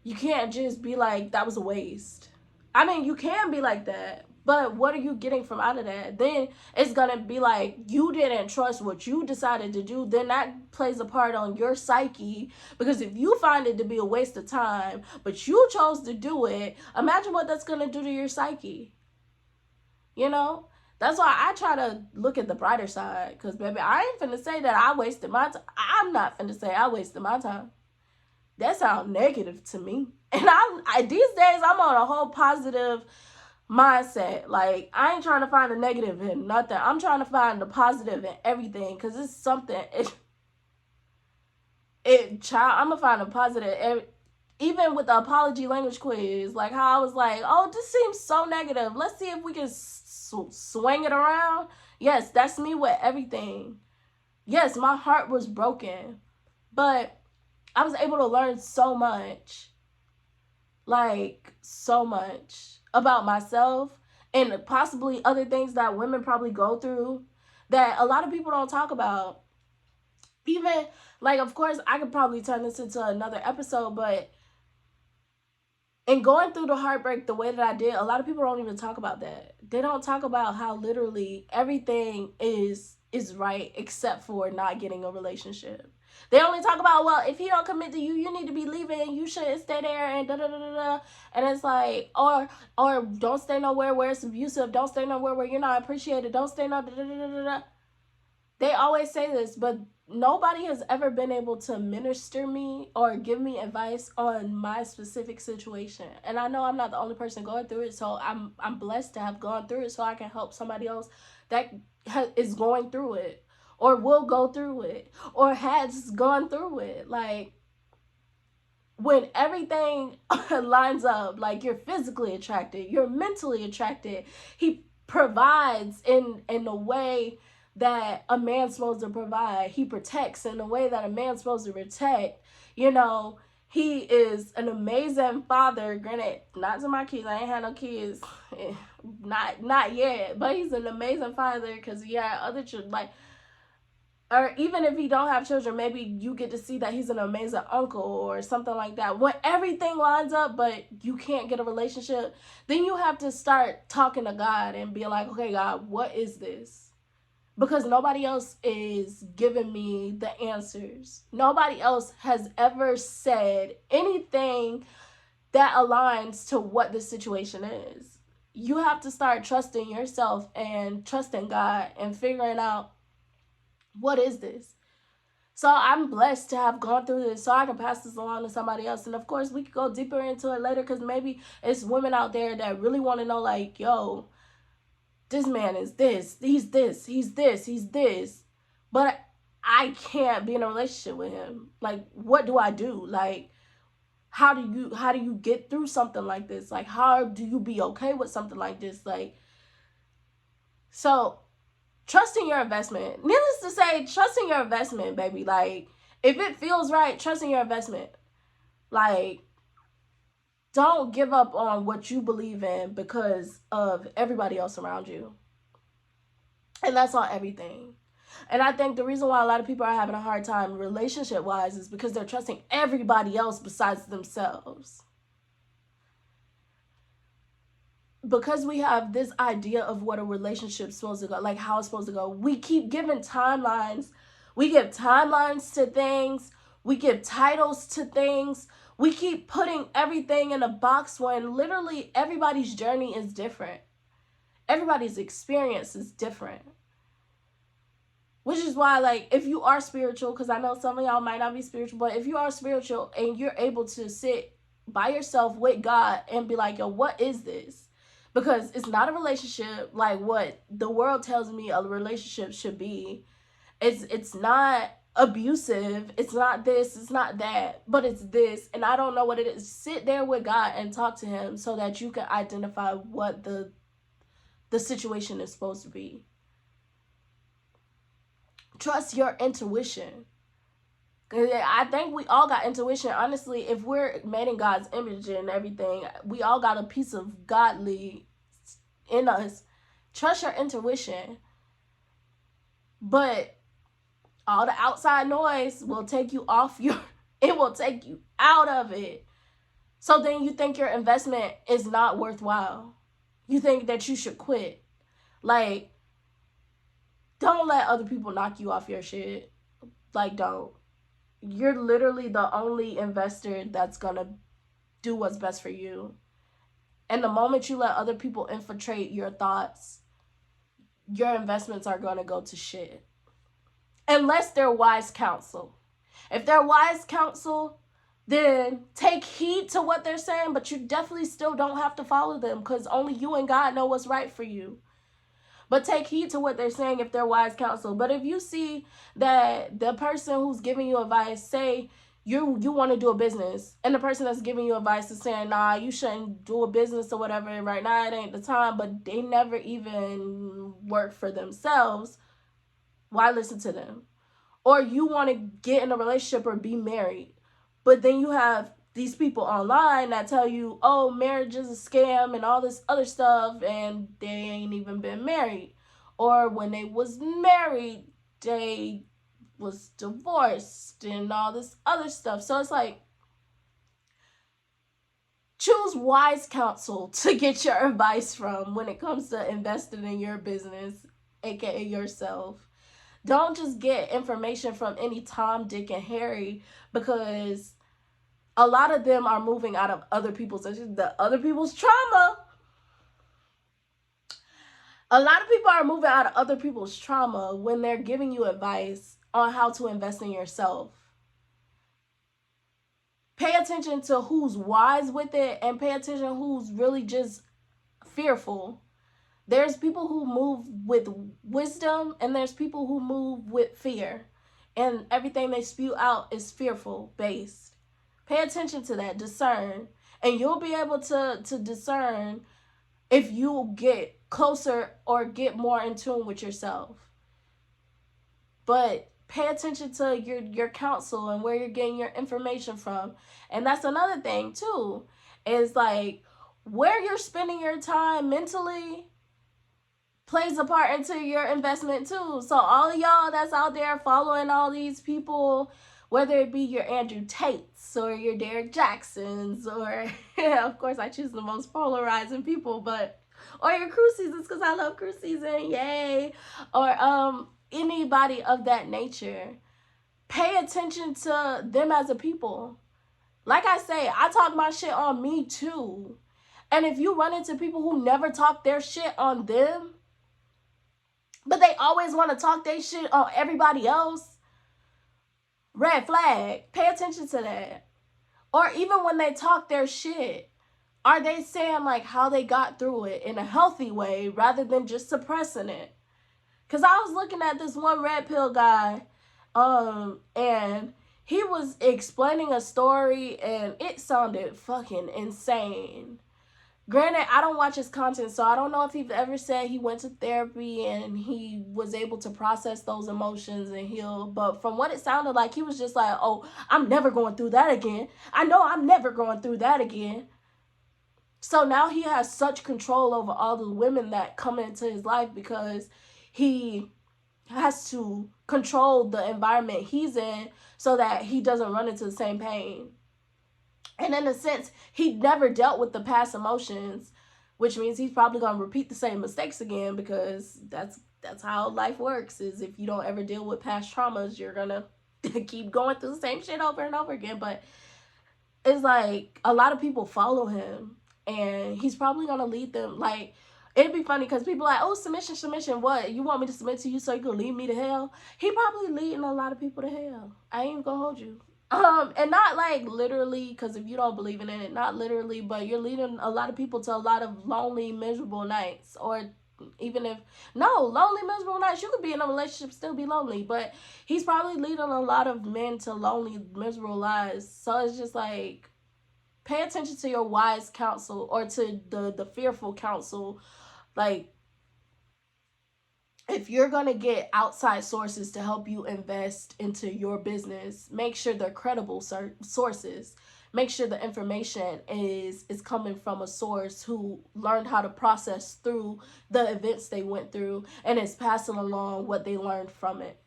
you can't just be like, that was a waste. I mean, you can be like that, but what are you getting from out of that? Then it's going to be like, you didn't trust what you decided to do. Then that plays a part on your psyche, because if you find it to be a waste of time, but you chose to do it, imagine what that's going to do to your psyche. That's why I try to look at the brighter side, because, baby, I ain't finna say that I wasted my time. I'm not finna say I wasted my time. That sounds negative to me. And I these days, I'm on a whole positive mindset. Like, I ain't trying to find a negative in nothing. I'm trying to find the positive in everything, because it's something. I'm going to find a positive even with the apology language quiz. Like, how I was like, oh, this seems so negative. Let's see if we can swing it around. Yes, that's me with everything. Yes, my heart was broken, but I was able to learn so much, like so much about myself and possibly other things that women probably go through that a lot of people don't talk about. Even, like, of course, I could probably turn this into another episode, but in going through the heartbreak the way that I did, a lot of people don't even talk about that. They don't talk about how literally everything is right except for not getting a relationship. They only talk about, well, if he don't commit to you, you need to be leaving, you shouldn't stay there, and da-da-da-da-da. And it's like, or don't stay nowhere where it's abusive, don't stay nowhere where you're not appreciated, don't stay no da-da-da-da-da. They always say this, but nobody has ever been able to minister me or give me advice on my specific situation. And I know I'm not the only person going through it, so I'm blessed to have gone through it so I can help somebody else that is going through it or will go through it or has gone through it. Like, when everything lines up, like you're physically attracted, you're mentally attracted, he provides in a way that a man's supposed to provide. He protects in a way that a man's supposed to protect. He is an amazing father. Granted, not to my kids. I ain't had no kids. Not yet. But he's an amazing father because he had other children. Like, or even if he don't have children, maybe you get to see that he's an amazing uncle or something like that. When everything lines up, but you can't get a relationship, then you have to start talking to God and be like, okay, God, what is this? Because nobody else is giving me the answers. Nobody else has ever said anything that aligns to what the situation is. You have to start trusting yourself and trusting God and figuring out, what is this? So I'm blessed to have gone through this so I can pass this along to somebody else. And of course, we could go deeper into it later because maybe it's women out there that really want to know, like, yo, this man is this, he's this, he's this, he's this, but I can't be in a relationship with him. Like, what do I do? Like, how do you get through something like this? Like, how do you be okay with something like this? Like, so trusting your investment. Needless to say, trusting your investment, baby. Like, If it feels right, trust in your investment. Like, don't give up on what you believe in because of everybody else around you. And that's on everything. And I think the reason why a lot of people are having a hard time relationship wise is because they're trusting everybody else besides themselves. Because we have this idea of what a relationship's supposed to go, like how it's supposed to go, we keep giving timelines. We give timelines to things. We give titles to things. We keep putting everything in a box when literally everybody's journey is different. Everybody's experience is different. Which is why, like, if you are spiritual, because I know some of y'all might not be spiritual, but if you are spiritual and you're able to sit by yourself with God and be like, yo, what is this? Because it's not a relationship like what the world tells me a relationship should be. It's not abusive. It's not this. It's not that. But it's this. And I don't know what it is. Sit there with God and talk to him so that you can identify what the situation is supposed to be. Trust your intuition. I think we all got intuition. Honestly, if we're made in God's image and everything, we all got a piece of godly in us. Trust your intuition. But all the outside noise will take you off it will take you out of it. So then you think your investment is not worthwhile. You think that you should quit. Like, don't let other people knock you off your shit. Like, don't. You're literally the only investor that's gonna do what's best for you. And the moment you let other people infiltrate your thoughts, your investments are gonna go to shit. Unless they're wise counsel. If they're wise counsel, then take heed to what they're saying, but you definitely still don't have to follow them because only you and God know what's right for you. But take heed to what they're saying if they're wise counsel. But if you see that the person who's giving you advice, say you want to do a business, and the person that's giving you advice is saying, nah, you shouldn't do a business or whatever, and right now it ain't the time, but they never even work for themselves, why listen to them? Or you want to get in a relationship or be married, but then you have these people online that tell you, oh, marriage is a scam and all this other stuff, and they ain't even been married. Or when they was married, they was divorced and all this other stuff. So it's like, choose wise counsel to get your advice from when it comes to investing in your business, aka yourself. Don't just get information from any Tom, Dick, and Harry, because a lot of them are moving out of other people's trauma. A lot of people are moving out of other people's trauma when they're giving you advice on how to invest in yourself. Pay attention to who's wise with it and pay attention who's really just fearful. There's people who move with wisdom and there's people who move with fear. And everything they spew out is fearful based. Pay attention to that. Discern. And you'll be able to discern if you get closer or get more in tune with yourself. But pay attention to your counsel and where you're getting your information from. And that's another thing too. Is like where you're spending your time mentally plays a part into your investment too. So all of y'all that's out there following all these people, whether it be your Andrew Tates or your Derek Jacksons, or of course I choose the most polarizing people, but or your cruise seasons because I love cruise season, yay, or anybody of that nature. Pay attention to them as a people. Like I say, I talk my shit on me too. And if you run into people who never talk their shit on them, but they always want to talk their shit on everybody else, red flag. Pay attention to that. Or even when they talk their shit, are they saying like how they got through it in a healthy way rather than just suppressing it? Because I was looking at this one red pill guy, and he was explaining a story and it sounded fucking insane. Granted, I don't watch his content, so I don't know if he's ever said he went to therapy and he was able to process those emotions and heal. But from what it sounded like, he was just like, oh, I'm never going through that again. I know I'm never going through that again. So now he has such control over all the women that come into his life because he has to control the environment he's in so that he doesn't run into the same pain. And in a sense, he never dealt with the past emotions, which means he's probably gonna repeat the same mistakes again because that's how life works. Is if you don't ever deal with past traumas, you're gonna keep going through the same shit over and over again. But it's like a lot of people follow him, and he's probably gonna lead them. Like it'd be funny because people are like, oh, submission, submission. What, you want me to submit to you so you can lead me to hell? He probably leading a lot of people to hell. I ain't gonna hold you. And not like literally, because if you don't believe in it, not literally, but you're leading a lot of people to a lot of lonely, miserable nights. Or even if, no, lonely, miserable nights, you could be in a relationship, still be lonely. But he's probably leading a lot of men to lonely, miserable lives. So it's just like, pay attention to your wise counsel or to the fearful counsel. Like, if you're going to get outside sources to help you invest into your business, make sure they're credible sources. Make sure the information is coming from a source who learned how to process through the events they went through and is passing along what they learned from it.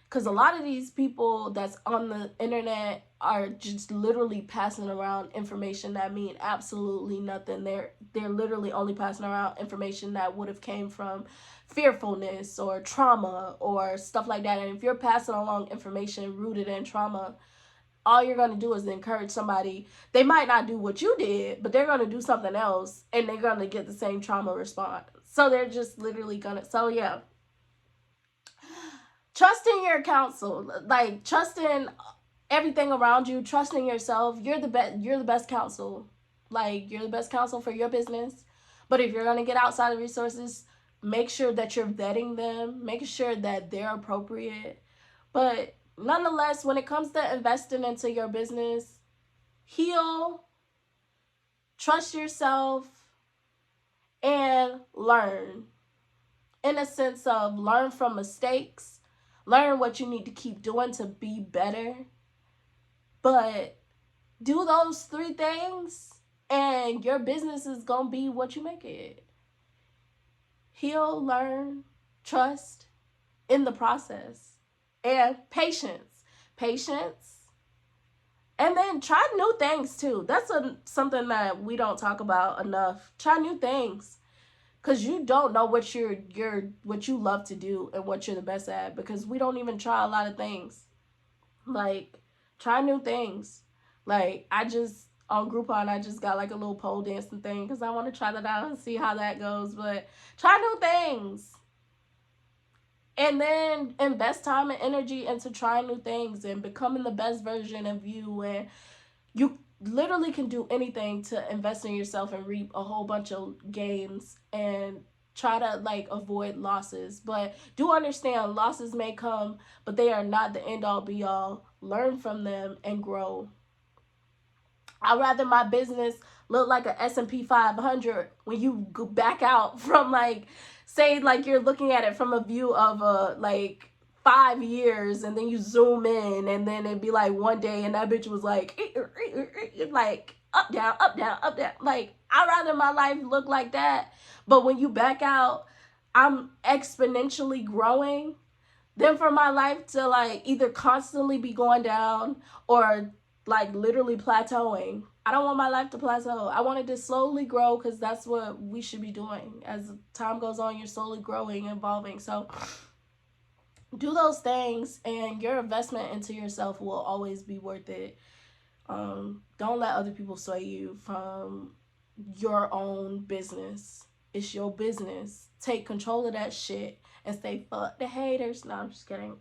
Because a lot of these people that's on the internet are just literally passing around information that mean absolutely nothing. They're literally only passing around information that would have came from fearfulness or trauma or stuff like that. And if you're passing along information rooted in trauma, all you're going to do is encourage somebody. They might not do what you did, but they're going to do something else and they're going to get the same trauma response. So they're just literally going to, so yeah. Trusting your counsel, like trusting everything around you, trusting yourself. You're the best counsel. Like you're the best counsel for your business. But if you're going to get outside of resources, make sure that you're vetting them, making sure that they're appropriate. But nonetheless, when it comes to investing into your business, heal, trust yourself, and learn. In a sense of learn from mistakes, learn what you need to keep doing to be better. But do those 3 things and your business is going to be what you make it. Heal, learn, trust in the process. And patience. Patience. And then try new things too. That's something that we don't talk about enough. Try new things. Because you don't know what what you love to do and what you're the best at, because we don't even try a lot of things. Like, try new things. Like, I just on Groupon, I just got like a little pole dancing thing because I want to try that out and see how that goes. But try new things, and then invest time and energy into trying new things and becoming the best version of you. And you literally can do anything to invest in yourself and reap a whole bunch of gains and try to like avoid losses. But do understand losses may come, but they are not the end all be all. Learn from them and grow. I'd rather my business look like a S&P 500 when you go back out from like, say like you're looking at it from a view of like 5 years, and then you zoom in and then it'd be like one day and that bitch was like up, down, up, down, up, down. Like, I'd rather my life look like that. But when you back out, I'm exponentially growing, than for my life to like either constantly be going down or like literally plateauing. I don't want my life to plateau. I want it to slowly grow, because that's what we should be doing. As time goes on, you're slowly growing, evolving. So do those things and your investment into yourself will always be worth it. Don't let other people sway you from your own business. It's your business. Take control of that shit and say fuck the haters. No, I'm just kidding.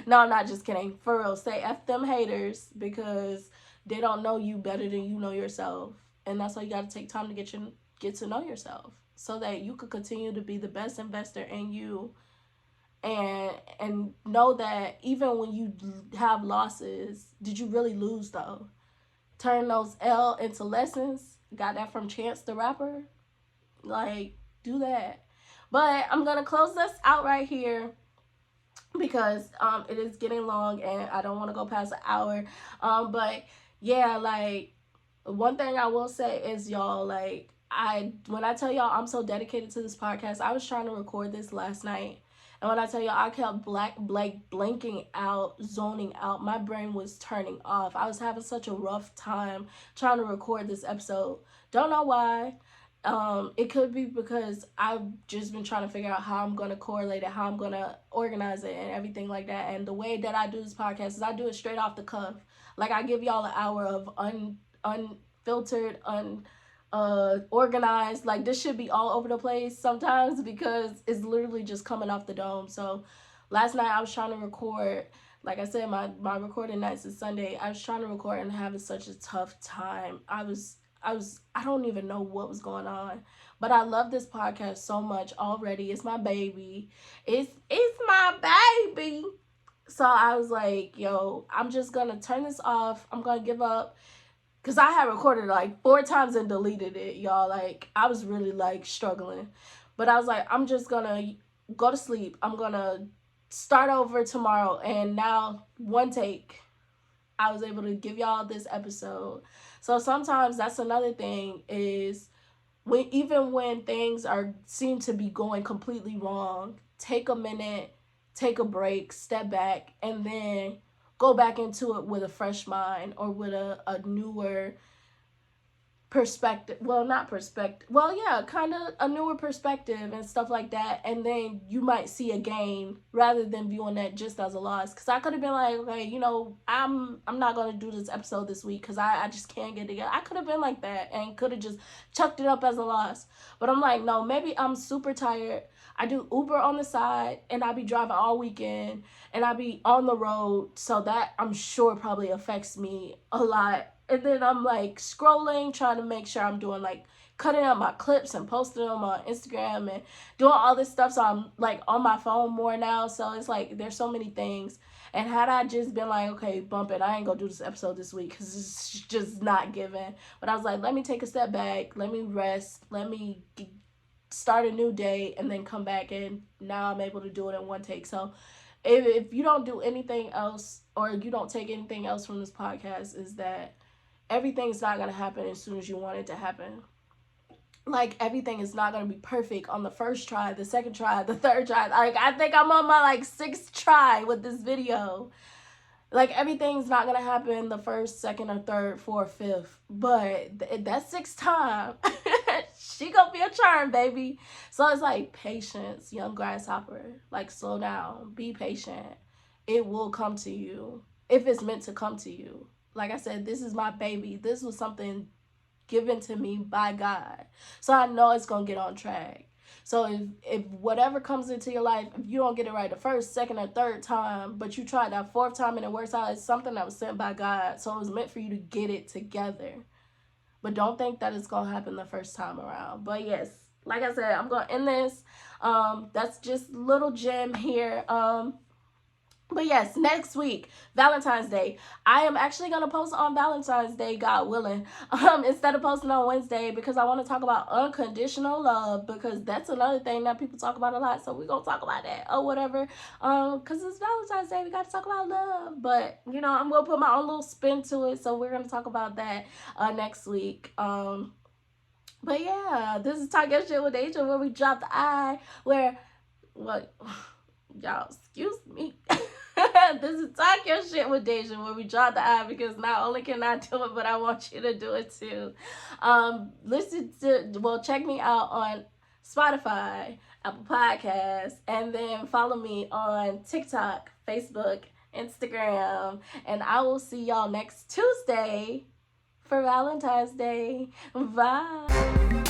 No, I'm not just kidding. For real, say F them haters, because they don't know you better than you know yourself. And that's why you got to take time to get to know yourself, so that you could continue to be the best investor in you. And know that even when you have losses, did you really lose though? turn those L into lessons. Got that from Chance the Rapper. Like, do that. But I'm gonna close this out right here because it is getting long and I don't want to go past an hour. But yeah, like, one thing I will say is, y'all, like, when I tell y'all I'm so dedicated to this podcast, I was trying to record this last night. And when I tell y'all I kept blanking out, zoning out, my brain was turning off. I was having such a rough time trying to record this episode. Don't know why. It could be because I've just been trying to figure out how I'm going to correlate it, how I'm going to organize it and everything like that. And the way that I do this podcast is I do it straight off the cuff. Like, I give y'all an hour of unfiltered, organized. Like, this should be all over the place sometimes because it's literally just coming off the dome. So last night I was trying to record. Like I said, my recording nights is Sunday. I was trying to record and having such a tough time. I don't even know what was going on. But I love this podcast so much already. It's my baby. It's my baby. So I was like, yo, I'm just gonna turn this off. I'm gonna give up. Cause I had recorded like 4 times and deleted it, y'all. Like, I was really like struggling. But I was like, I'm just gonna go to sleep. I'm gonna start over tomorrow. And now, one take, I was able to give y'all this episode. So sometimes that's another thing is even when things seem to be going completely wrong, take a minute, take a break, step back, and then go back into it with a fresh mind or with a newer perspective. Well, not perspective. Well, yeah, kind of a newer perspective and stuff like that. And then you might see a gain rather than viewing that just as a loss. Because I could have been like, okay, you know, I'm not going to do this episode this week because I just can't get together. I could have been like that and could have just chucked it up as a loss. But I'm like, no, maybe I'm super tired. I do Uber on the side and I be driving all weekend and I be on the road. So that, I'm sure, probably affects me a lot. And then I'm like scrolling, trying to make sure I'm doing like cutting up my clips and posting them on Instagram and doing all this stuff. So I'm like on my phone more now. So it's like there's so many things. And had I just been like, okay, bump it, I ain't gonna do this episode this week because it's just not given. But I was like, let me take a step back, let me rest, let me start a new day, and then come back. And now I'm able to do it in one take. So if you don't do anything else or you don't take anything else from this podcast, is that everything's not going to happen as soon as you want it to happen. Like, everything is not going to be perfect on the first try, the second try, the third try. Like, I think I'm on my, like, 6th try with this video. Like, everything's not going to happen the first, second, or third, fourth, fifth. But that 6th time, she going to be a charm, baby. So it's like, patience, young grasshopper. Like, slow down. Be patient. It will come to you if it's meant to come to you. Like I said, this is my baby. This was something given to me by God. So I know it's going to get on track. So if whatever comes into your life, if you don't get it right the first, second, or third time, but you tried that 4th time and it works out, it's something that was sent by God. So it was meant for you to get it together. But don't think that it's going to happen the first time around. But yes, like I said, I'm going to end this. That's just a little gem here. But yes, next week, Valentine's Day. I am actually going to post on Valentine's Day, God willing, instead of posting on Wednesday, because I want to talk about unconditional love, because that's another thing that people talk about a lot. So we're going to talk about that or whatever, because it's Valentine's Day. We got to talk about love. But, you know, I'm going to put my own little spin to it. So we're going to talk about that next week. But yeah, this is Talk Your Shit with Asia, where we drop the I, where, what, y'all, excuse me. This is Talk Your Shit with Deja, where we drop the I, because not only can I do it, but I want you to do it too. Check me out on Spotify, Apple Podcasts, and then follow me on TikTok, Facebook, Instagram, and I will see y'all next Tuesday for Valentine's Day. Bye.